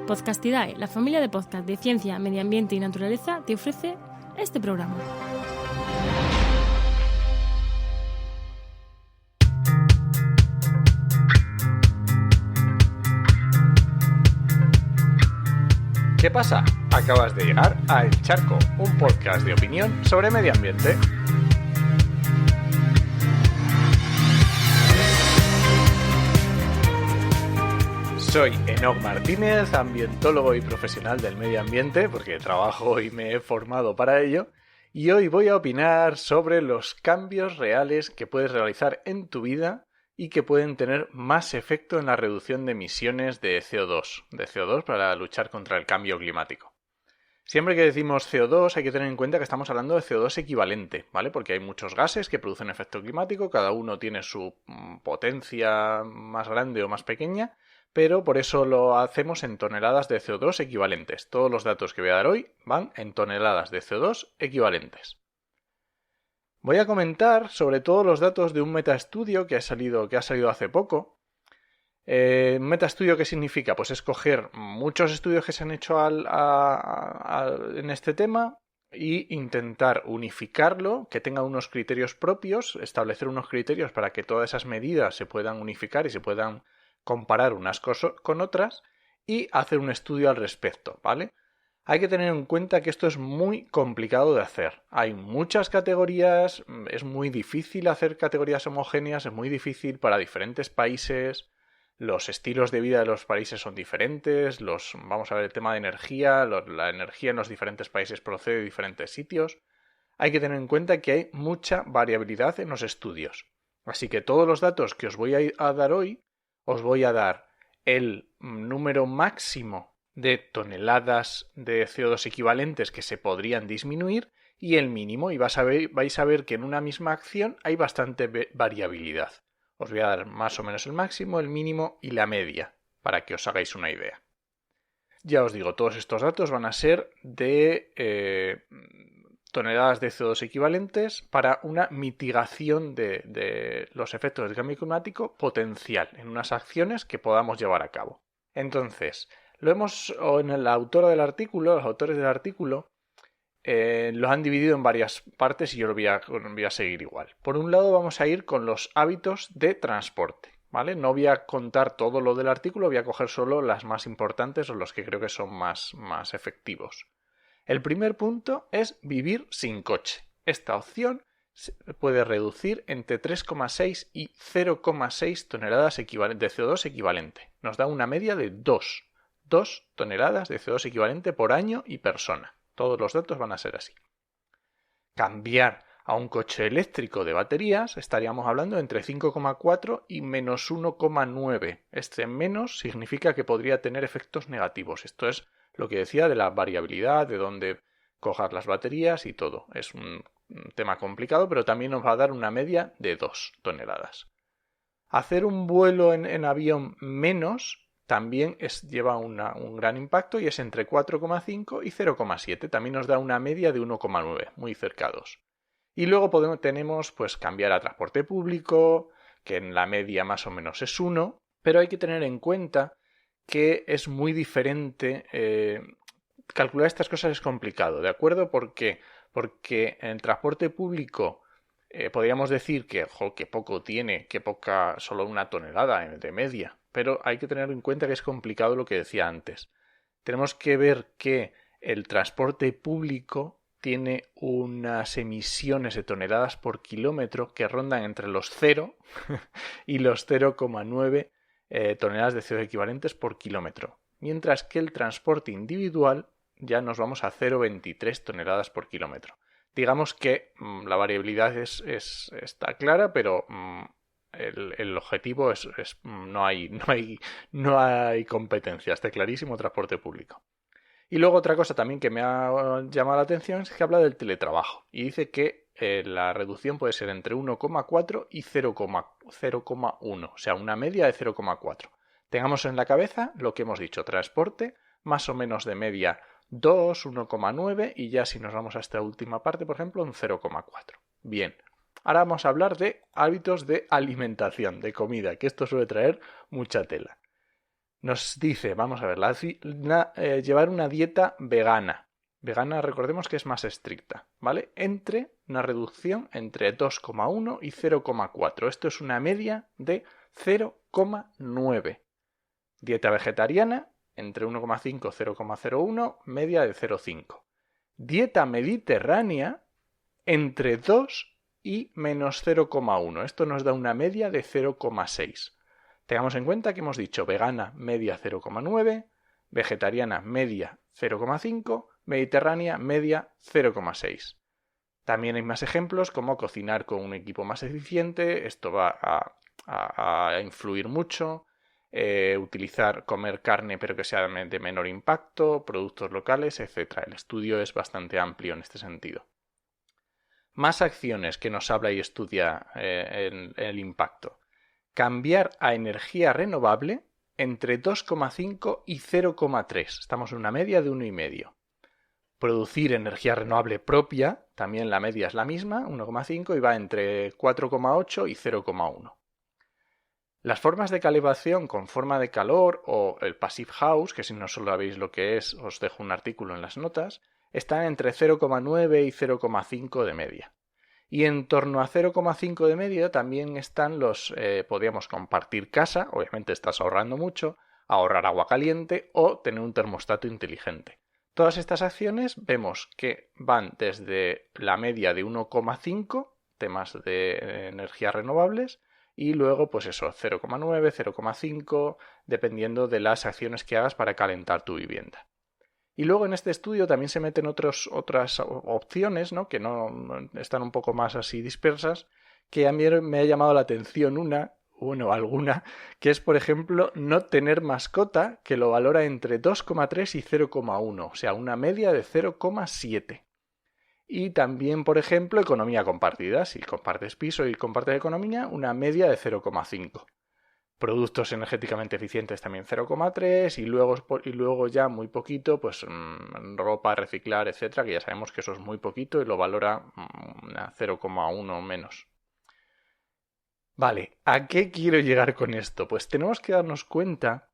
Podcastidae, la familia de podcast de ciencia, medio ambiente y naturaleza, te ofrece este programa. ¿Qué pasa? Acabas de llegar a El Charco, un podcast de opinión sobre medio ambiente. Soy Enoc Martínez, ambientólogo y profesional del medio ambiente, porque trabajo y me he formado para ello, y hoy voy a opinar sobre los cambios reales que puedes realizar en tu vida y que pueden tener más efecto en la reducción de emisiones de CO2 para luchar contra el cambio climático. Siempre que decimos CO2 hay que tener en cuenta que estamos hablando de CO2 equivalente, ¿vale? Porque hay muchos gases que producen efecto climático, cada uno tiene su potencia más grande o más pequeña, pero por eso lo hacemos en toneladas de CO2 equivalentes. Todos los datos que voy a dar hoy van en toneladas de CO2 equivalentes. Voy a comentar sobre todos los datos de un metaestudio que ha salido hace poco. Un metaestudio, ¿qué significa? Pues es coger muchos estudios que se han hecho en este tema e intentar unificarlo, que tenga unos criterios propios, establecer unos criterios para que todas esas medidas se puedan unificar y se puedan comparar unas con otras y hacer un estudio al respecto, ¿vale? Hay que tener en cuenta que esto es muy complicado de hacer. Hay muchas categorías, es muy difícil hacer categorías homogéneas, es muy difícil para diferentes países, los estilos de vida de los países son diferentes, vamos a ver el tema de energía, la energía en los diferentes países procede de diferentes sitios. Hay que tener en cuenta que hay mucha variabilidad en los estudios. Así que todos los datos que os voy a dar hoy, os voy a dar el número máximo de toneladas de CO2 equivalentes que se podrían disminuir y el mínimo, y vais a ver que en una misma acción hay bastante variabilidad. Os voy a dar más o menos el máximo, el mínimo y la media, para que os hagáis una idea. Ya os digo, todos estos datos van a ser de toneladas de CO2 equivalentes para una mitigación de los efectos del cambio climático potencial en unas acciones que podamos llevar a cabo. Entonces, los autores del artículo lo han dividido en varias partes y yo lo voy a seguir igual. Por un lado vamos a ir con los hábitos de transporte, ¿vale? No voy a contar todo lo del artículo, voy a coger solo las más importantes o los que creo que son más efectivos. El primer punto es vivir sin coche. Esta opción puede reducir entre 3,6 y 0,6 toneladas de CO2 equivalente. Nos da una media de 2 toneladas de CO2 equivalente por año y persona. Todos los datos van a ser así. Cambiar a un coche eléctrico de baterías estaríamos hablando entre 5,4 y menos 1,9. Este menos significa que podría tener efectos negativos. Esto es lo que decía de la variabilidad, de dónde coger las baterías y todo. Es un tema complicado, pero también nos va a dar una media de 2 toneladas. Hacer un vuelo en avión menos también lleva un gran impacto y es entre 4,5 y 0,7. También nos da una media de 1,9, muy cercados. Y luego tenemos pues cambiar a transporte público, que en la media más o menos es 1, pero hay que tener en cuenta que es muy diferente. Calcular estas cosas es complicado, ¿de acuerdo? ¿Por qué? Porque en el transporte público podríamos decir que poco tiene, solo 1 tonelada de media, pero hay que tener en cuenta que es complicado lo que decía antes. Tenemos que ver que el transporte público tiene unas emisiones de toneladas por kilómetro que rondan entre los 0 y los 0,9 toneladas de CO2 equivalentes por kilómetro, mientras que el transporte individual ya nos vamos a 0,23 toneladas por kilómetro. Digamos que la variabilidad está clara, pero el objetivo es no hay competencia, está clarísimo, transporte público. Y luego otra cosa también que me ha llamado la atención es que habla del teletrabajo y dice que la reducción puede ser entre 1,4 y 0,1, o sea, una media de 0,4. Tengamos en la cabeza lo que hemos dicho, transporte, más o menos de media 2, 1,9 y ya si nos vamos a esta última parte, por ejemplo, un 0,4. Bien, ahora vamos a hablar de hábitos de alimentación, de comida, que esto suele traer mucha tela. Nos dice, vamos a ver, llevar una dieta vegana. Vegana, recordemos que es más estricta, ¿vale? Una reducción entre 2,1 y 0,4. Esto es una media de 0,9. Dieta vegetariana, entre 1,5 y 0,01, media de 0,5. Dieta mediterránea, entre 2 y menos 0,1. Esto nos da una media de 0,6. Tengamos en cuenta que hemos dicho vegana, media 0,9, vegetariana, media 0,5, mediterránea, media 0,6. También hay más ejemplos como cocinar con un equipo más eficiente, esto va a influir mucho, comer carne pero que sea de menor impacto, productos locales, etc. El estudio es bastante amplio en este sentido. Más acciones que nos habla y estudia el impacto. Cambiar a energía renovable entre 2,5 y 0,3. Estamos en una media de 1,5. Producir energía renovable propia, también la media es la misma, 1,5, y va entre 4,8 y 0,1. Las formas de calefacción con forma de calor o el Passive House, que si no sabéis lo que es, os dejo un artículo en las notas, están entre 0,9 y 0,5 de media. Y en torno a 0,5 de media también están podríamos compartir casa, obviamente estás ahorrando mucho, ahorrar agua caliente o tener un termostato inteligente. Todas estas acciones vemos que van desde la media de 1,5, temas de energías renovables, y luego pues eso, 0,9, 0,5, dependiendo de las acciones que hagas para calentar tu vivienda. Y luego en este estudio también se meten otras opciones, ¿no? Que no están un poco más así dispersas, que a mí me ha llamado la atención alguna, que es, por ejemplo, no tener mascota, que lo valora entre 2,3 y 0,1, o sea, una media de 0,7. Y también, por ejemplo, economía compartida, si compartes piso y compartes economía, una media de 0,5. Productos energéticamente eficientes también 0,3 y luego ya muy poquito, pues ropa, reciclar, etcétera, que ya sabemos que eso es muy poquito y lo valora 0,1 menos. Vale, ¿a qué quiero llegar con esto? Pues tenemos que darnos cuenta,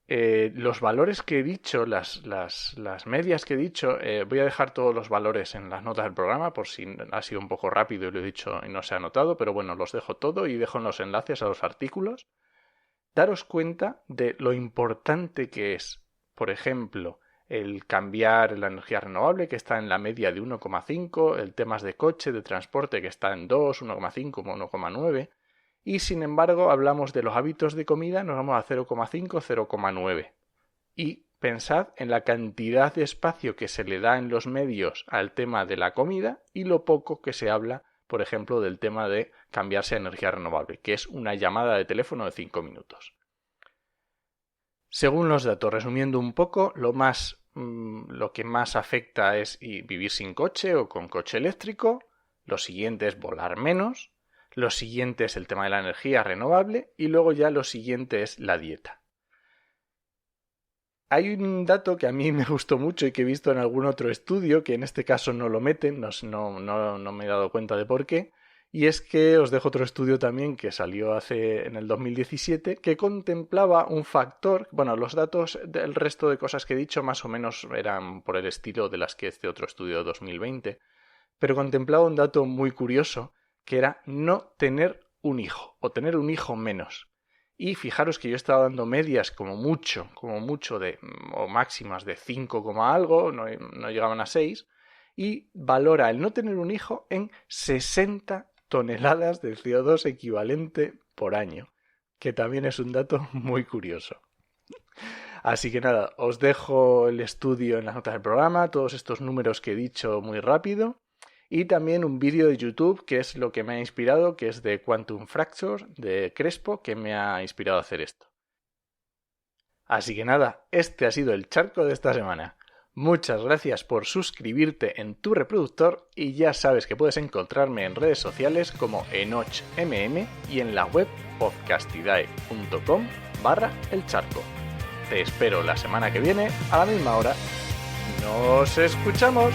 los valores que he dicho, las medias que he dicho, voy a dejar todos los valores en las notas del programa por si ha sido un poco rápido y lo he dicho y no se ha notado, pero bueno, los dejo todo y dejo en los enlaces a los artículos. Daros cuenta de lo importante que es, por ejemplo, el cambiar la energía renovable, que está en la media de 1,5, el temas de coche, de transporte, que está en 2, 1,5, 1,9, y sin embargo hablamos de los hábitos de comida, nos vamos a 0,5, 0,9. Y pensad en la cantidad de espacio que se le da en los medios al tema de la comida y lo poco que se habla, por ejemplo, del tema de cambiarse a energía renovable, que es una llamada de teléfono de 5 minutos. Según los datos, resumiendo un poco, lo que más afecta es vivir sin coche o con coche eléctrico, lo siguiente es volar menos, lo siguiente es el tema de la energía renovable y luego ya lo siguiente es la dieta. Hay un dato que a mí me gustó mucho y que he visto en algún otro estudio, que en este caso no lo meten, no me he dado cuenta de por qué, y es que os dejo otro estudio también que salió en el 2017 que contemplaba un factor, bueno, los datos del resto de cosas que he dicho más o menos eran por el estilo de las que este otro estudio de 2020, pero contemplaba un dato muy curioso que era no tener un hijo o tener un hijo menos. Y fijaros que yo estaba dando medias como mucho o máximas de 5, algo, no llegaban a 6, y valora el no tener un hijo en 60 toneladas de CO2 equivalente por año, que también es un dato muy curioso. Así que nada, os dejo el estudio en las notas del programa, todos estos números que he dicho muy rápido, y también un vídeo de YouTube que es lo que me ha inspirado, que es de Quantum Fracture de Crespo, que me ha inspirado a hacer esto. Así que nada, este ha sido el charco de esta semana. Muchas gracias por suscribirte en tu reproductor y ya sabes que puedes encontrarme en redes sociales como enochmm y en la web podcastidae.com/elcharco. Te espero la semana que viene a la misma hora. ¡Nos escuchamos!